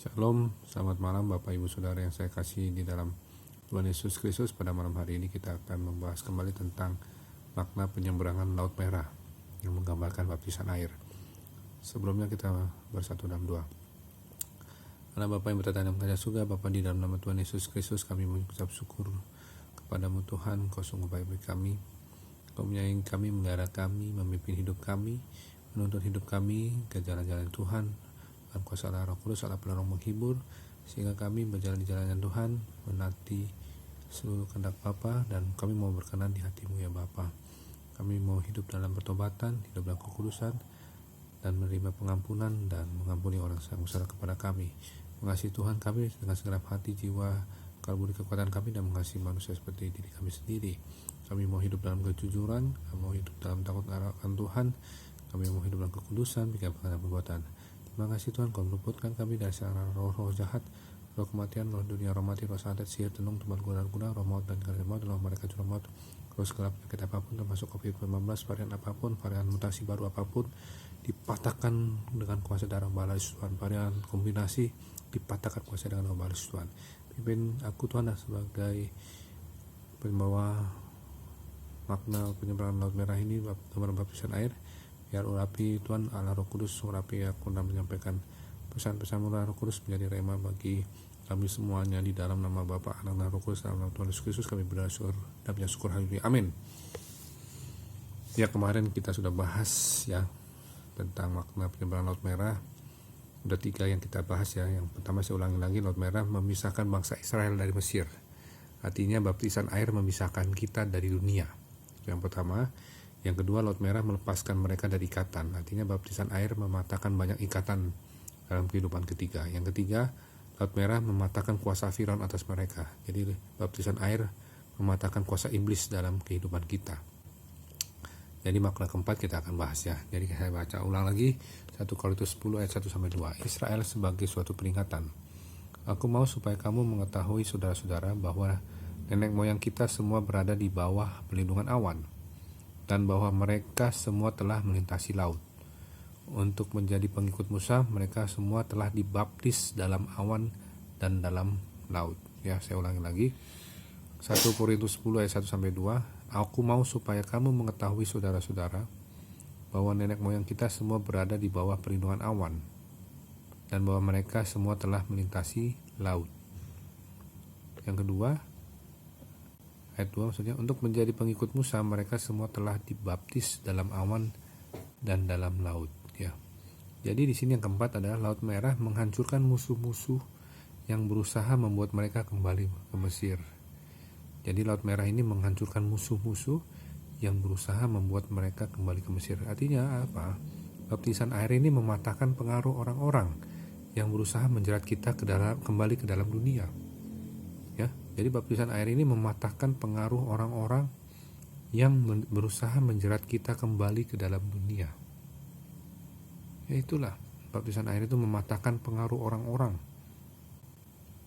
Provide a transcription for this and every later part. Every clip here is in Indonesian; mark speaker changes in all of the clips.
Speaker 1: Shalom, selamat malam Bapak Ibu Saudara yang saya kasih di dalam Tuhan Yesus Kristus. Pada malam hari ini kita akan membahas kembali tentang makna penyeberangan Laut Merah yang menggambarkan baptisan air. Sebelumnya kita bersatu dalam doa. Allah Bapa yang bertata dalam kerajaan surga, Bapa, di dalam nama Tuhan Yesus Kristus kami mengucap syukur kepadamu Tuhan. Kau sungguh baik bagi kami, Kau menyayangi kami, memelihara kami, memimpin hidup kami, menuntun hidup kami ke jalan-jalan Tuhan. Dalam kuasa Allah Roh Kudus, Allah penolong menghibur, sehingga kami berjalan di jalan Tuhan, menanti seluruh kehendak Bapa, dan kami mau berkenan di hati-Mu ya Bapa. Kami mau hidup dalam pertobatan, hidup dalam kekudusan, dan menerima pengampunan dan mengampuni orang yang bersalah kepada kami. Mengasihi Tuhan kami dengan segenap hati, jiwa, akal budi kekuatan kami, dan mengasihi manusia seperti diri kami sendiri. Kami mau hidup dalam kejujuran, kami mau hidup dalam takut akan Tuhan, kami mau hidup dalam kekudusan, bikin perbuatan. Terima kasih Tuhan, Kau meluputkan kami dari segala roh-roh jahat, roh kematian, roh dunia, roh mati, roh santet, sihir, tenung, tumbal guna, roh maut dan kalian maut, roh mereka juru maut, roh segala penyakit apapun, termasuk COVID-19, varian apapun, varian mutasi baru apapun, dipatahkan dengan kuasa darah balas Tuhan. Varian kombinasi dipatahkan kuasa dengan balas Tuhan. Pimpin aku Tuhan sebagai pembawa makna penyeberangan Laut Merah ini, gambaran baptisan air. Biar urapi Tuhan Allah Roh Kudus, urapi aku dan menyampaikan pesan-pesan Allah Roh Kudus menjadi rema bagi kami semuanya di dalam nama Bapa, Anak, dan Roh Kudus, dalam nama Tuhan Yesus Kristus kami bersyukur dan syukur. Haleluya, amin. Ya, kemarin kita sudah bahas ya tentang makna penyeberangan Laut Merah. Udah 3 yang kita bahas ya. Yang pertama saya ulangi lagi, Laut Merah memisahkan bangsa Israel dari Mesir. Artinya baptisan air memisahkan kita dari dunia. Yang pertama. Yang kedua, Laut Merah melepaskan mereka dari ikatan. Artinya baptisan air mematahkan banyak ikatan dalam kehidupan ketiga. Yang ketiga, Laut Merah mematahkan kuasa Firaun atas mereka. Jadi baptisan air mematahkan kuasa iblis dalam kehidupan kita. Jadi makna keempat kita akan bahas ya. Jadi saya baca ulang lagi 1 Korintus 10 ayat 1-2. Israel sebagai suatu peringatan. Aku mau supaya kamu mengetahui saudara-saudara bahwa nenek moyang kita semua berada di bawah pelindungan awan, dan bahwa mereka semua telah melintasi laut. Untuk menjadi pengikut Musa, mereka semua telah dibaptis dalam awan dan dalam laut. Ya, saya ulangi lagi. 1 Korintus 10 ayat 1-2. Aku mau supaya kamu mengetahui saudara-saudara bahwa nenek moyang kita semua berada di bawah perlindungan awan, dan bahwa mereka semua telah melintasi laut. Yang kedua, ayat 2 maksudnya, untuk menjadi pengikut Musa mereka semua telah dibaptis dalam awan dan dalam laut ya. Jadi di sini yang keempat adalah Laut Merah menghancurkan musuh-musuh yang berusaha membuat mereka kembali ke Mesir. Jadi Laut Merah ini menghancurkan musuh-musuh yang berusaha membuat mereka kembali ke Mesir. Artinya apa? Baptisan air ini mematahkan pengaruh orang-orang yang berusaha menjerat kita kembali ke dalam dunia. Ya, jadi baptisan air ini mematahkan pengaruh orang-orang yang berusaha menjerat kita kembali ke dalam dunia. Ya, itulah baptisan air itu mematahkan pengaruh orang-orang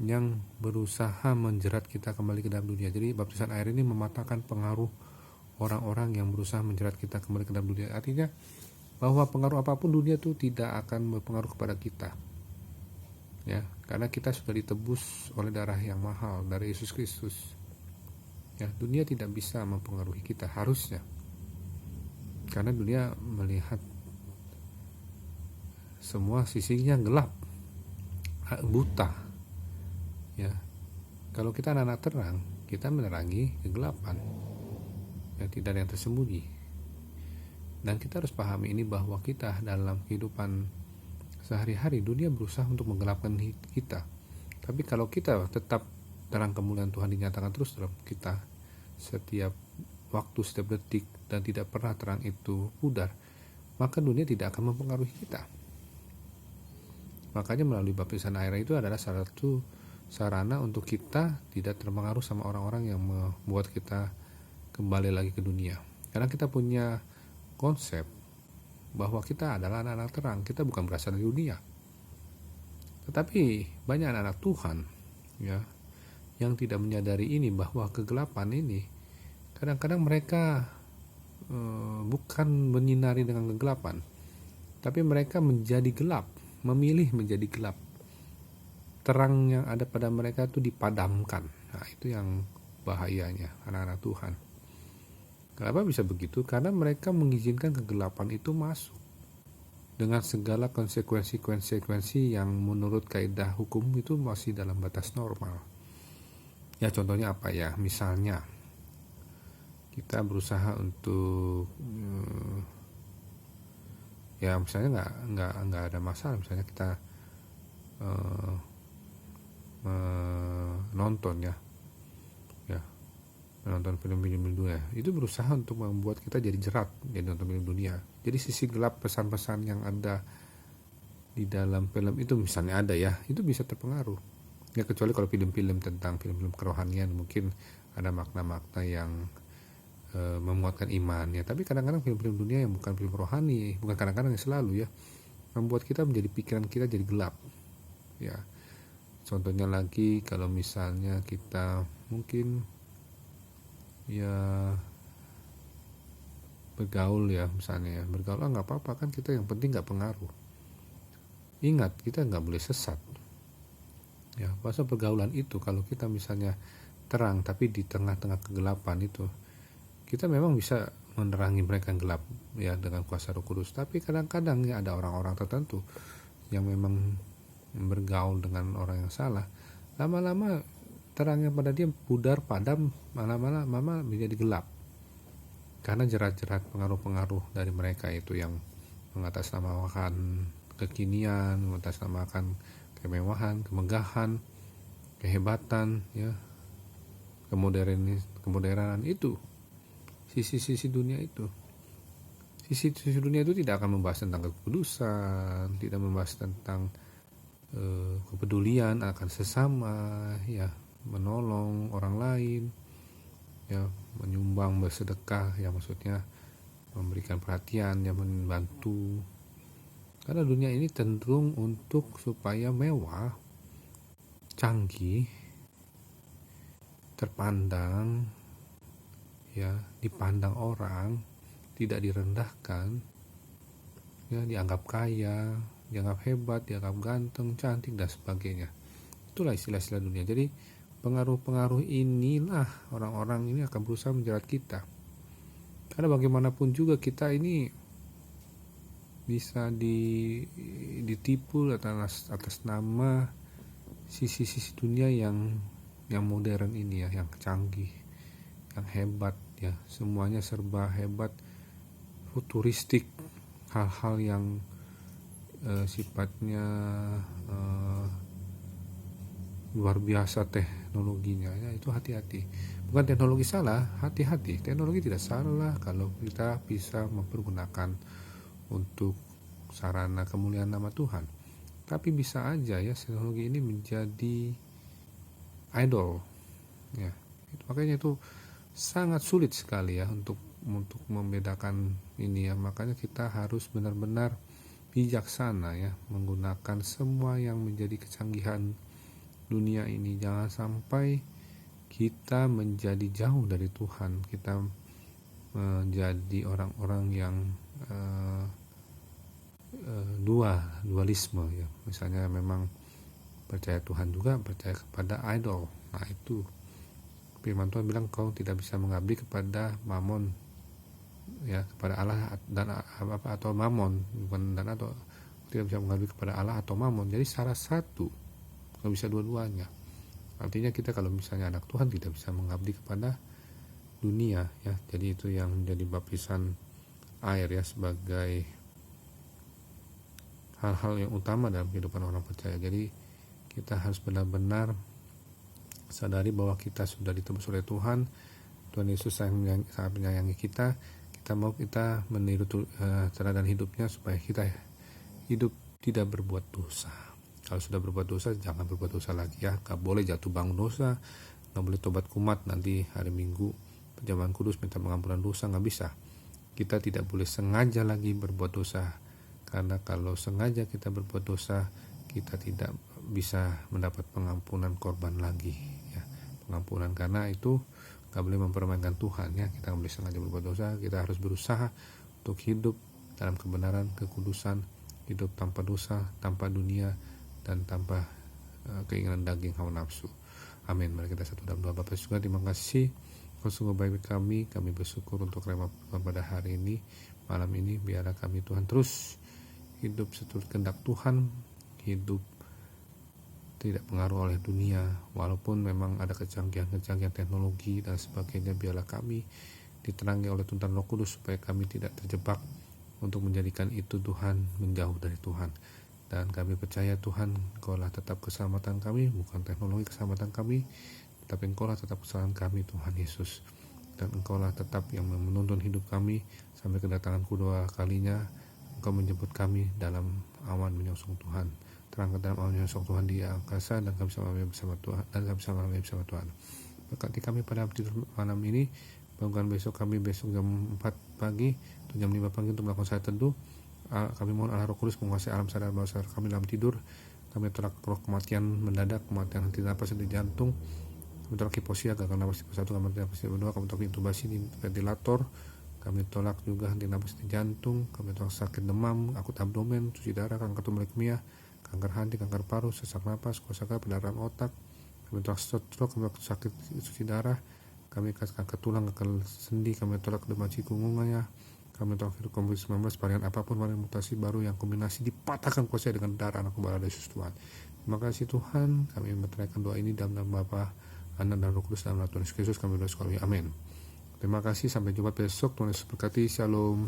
Speaker 1: yang berusaha menjerat kita kembali ke dalam dunia. Jadi baptisan air ini mematahkan pengaruh orang-orang yang berusaha menjerat kita kembali ke dalam dunia. Artinya bahwa pengaruh apapun dunia itu tidak akan berpengaruh kepada kita. Ya, karena kita sudah ditebus oleh darah yang mahal dari Yesus Kristus. Ya, dunia tidak bisa mempengaruhi kita harusnya. Karena dunia melihat semua sisinya gelap, buta. Ya. Kalau kita anak-anak terang, kita menerangi kegelapan. Ya, tidak ada yang tersembunyi. Dan kita harus pahami ini bahwa kita dalam kehidupan sehari-hari dunia berusaha untuk menggelapkan kita. Tapi kalau kita tetap terang kemuliaan Tuhan dinyatakan terus dalam kita setiap waktu, setiap detik, dan tidak pernah terang itu pudar, maka dunia tidak akan mempengaruhi kita. Makanya melalui baptisan air itu adalah salah satu sarana untuk kita tidak terpengaruh sama orang-orang yang membuat kita kembali lagi ke dunia. Karena kita punya konsep bahwa kita adalah anak-anak terang, kita bukan berasal dari dunia. Tetapi banyak anak-anak Tuhan ya yang tidak menyadari ini, bahwa kegelapan ini kadang-kadang mereka bukan menyinari dengan kegelapan, tapi mereka menjadi gelap, memilih menjadi gelap. terang yang ada pada mereka itu dipadamkan. Nah, itu yang bahayanya anak-anak Tuhan. Kenapa bisa begitu? Karena mereka mengizinkan kegelapan itu masuk dengan segala konsekuensi yang menurut kaidah hukum itu masih dalam batas normal. Ya, contohnya apa ya? Misalnya kita berusaha untuk ya misalnya nggak ada masalah, misalnya kita menonton menonton film-film dunia, itu berusaha untuk membuat kita jadi jerat jadi nonton film dunia. Jadi sisi gelap pesan-pesan yang ada di dalam film itu misalnya ada ya, itu bisa terpengaruh ya, kecuali kalau film-film tentang film-film kerohanian mungkin ada makna-makna yang memuatkan iman ya. Tapi kadang-kadang film-film dunia yang bukan film rohani, bukan kadang-kadang yang selalu ya, membuat kita menjadi pikiran kita jadi gelap ya. Contohnya lagi kalau misalnya kita mungkin ya bergaul ya, misalnya ya bergaul nggak apa-apa kan, kita yang penting nggak pengaruh. Ingat, kita nggak boleh sesat ya. Masa pergaulan itu kalau kita misalnya terang tapi di tengah-tengah kegelapan itu, kita memang bisa menerangi mereka yang gelap ya dengan kuasa Roh Kudus. Tapi kadang-kadang ya ada orang-orang tertentu yang memang bergaul dengan orang yang salah, lama-lama terangnya pada dia pudar padam, lama-lama menjadi gelap karena jerat-jerat pengaruh-pengaruh dari mereka itu yang mengatasnamakan kekinian, mengatasnamakan kemewahan, kemegahan, kehebatan ya, kemodernan itu. Sisi-sisi dunia itu, sisi dunia itu tidak akan membahas tentang kekudusan, tidak membahas tentang kepedulian akan sesama ya, menolong orang lain ya, menyumbang, bersedekah ya, maksudnya memberikan perhatian ya, membantu. Karena dunia ini cenderung untuk supaya mewah, canggih, terpandang ya, dipandang orang, tidak direndahkan ya, dianggap kaya, dianggap hebat, dianggap ganteng, cantik dan sebagainya. Itulah istilah-istilah dunia. Jadi pengaruh-pengaruh inilah orang-orang ini akan berusaha menjerat kita. Karena bagaimanapun juga kita ini bisa ditipu atas nama sisi-sisi dunia yang modern ini ya, yang canggih, yang hebat ya, semuanya serba hebat, futuristik, hal-hal yang sifatnya luar biasa teknologinya ya. Itu hati-hati, bukan teknologi salah, hati-hati. Teknologi tidak salah kalau kita bisa mempergunakan untuk sarana kemuliaan nama Tuhan. Tapi bisa aja ya teknologi ini menjadi idol ya. Makanya itu sangat sulit sekali ya untuk membedakan ini ya. Makanya kita harus benar-benar bijaksana ya, menggunakan semua yang menjadi kecanggihan dunia ini. Jangan sampai kita menjadi jauh dari Tuhan, kita menjadi orang-orang yang dualisme ya. Misalnya memang percaya Tuhan juga percaya kepada idol. Nah, itu firman Tuhan bilang kau tidak bisa mengabdi kepada mamon ya, kepada Allah dan apa atau mamon, bukan dan atau, tidak bisa mengabdi kepada Allah atau mamon. Jadi salah satu, nggak bisa dua-duanya. Artinya kita kalau misalnya anak Tuhan tidak bisa mengabdi kepada dunia ya. Jadi itu yang menjadi baptisan air ya, sebagai hal-hal yang utama dalam kehidupan orang percaya. Jadi kita harus benar-benar sadari bahwa kita sudah ditebus oleh Tuhan. Tuhan Yesus sangat menyayangi kita. Kita meniru teladan hidupnya supaya kita hidup tidak berbuat dosa. Kalau sudah berbuat dosa, jangan berbuat dosa lagi ya. Gak boleh jatuh bangun dosa, gak boleh tobat kumat nanti hari Minggu perjamuan kudus minta pengampunan dosa, gak bisa. Kita tidak boleh sengaja lagi berbuat dosa, karena kalau sengaja kita berbuat dosa, kita tidak bisa mendapat pengampunan korban lagi ya. Pengampunan, karena itu gak boleh mempermainkan Tuhan ya. Kita gak boleh sengaja berbuat dosa. Kita harus berusaha untuk hidup dalam kebenaran, kekudusan, hidup tanpa dosa, tanpa dunia, dan tanpa keinginan daging hawa nafsu. Amin. Mari kita satu dalam doa. Bapa surga, terima kasih Kau sungguh baik kami bersyukur untuk rema pada hari ini, malam ini. Biarlah kami Tuhan terus hidup seturut kehendak Tuhan, hidup tidak pengaruh oleh dunia, walaupun memang ada kecanggihan teknologi dan sebagainya. Biarlah kami diterangi oleh tuntunan Roh Kudus supaya kami tidak terjebak untuk menjadikan itu Tuhan menjauh dari Tuhan. Dan kami percaya Tuhan, Engkaulah tetap keselamatan kami, bukan teknologi keselamatan kami, tapi Engkaulah tetap keselamatan kami Tuhan Yesus. Dan Engkaulah tetap yang menuntun hidup kami sampai kedatangan kedua kalinya. Engkau menjemput kami dalam awan menyongsong Tuhan, terangkan dalam awan menyongsong Tuhan di angkasa, dan kami bersama Tuhan, bersama Tuhan. Berkati kami pada tidur malam ini, bangunkan besok kami besok jam 4 pagi atau jam 5 pagi untuk melakukan saat teduh. Kami mohon Allah Roh Kudus menguasai alam sadar bawah sadar kami dalam tidur. Kami tolak roh kematian mendadak, kematian henti napas di jantung. Kami tolak hiposia, gagal napas tipe 1, kami tolak tipe 2, kami tolak intubasi di ventilator. Kami tolak juga henti napas di jantung. Kami tolak sakit demam, akut abdomen, cuci darah, kanker tulang leukemia, kanker hati, kanker paru, sesak napas, korsaka, pendarahan otak. Kami tolak stroke, kami tolak sakit cuci darah. Kami kanker tulang, kanker sendi, kami tolak demam cikungunya. Kami tolak virus COVID-19, varian apapun, varian mutasi baru yang kombinasi dipatahkan kuasa dengan darah anak kembali Yesus Tuhan. Terima kasih Tuhan, kami menteraikan doa ini dalam nama Bapa, Anak dan Roh Kudus, dalam nama Tuhan Yesus Kristus kami berdoa sekali. Amin. Terima kasih, sampai jumpa besok. Tuhan Yesus berkati. Shalom.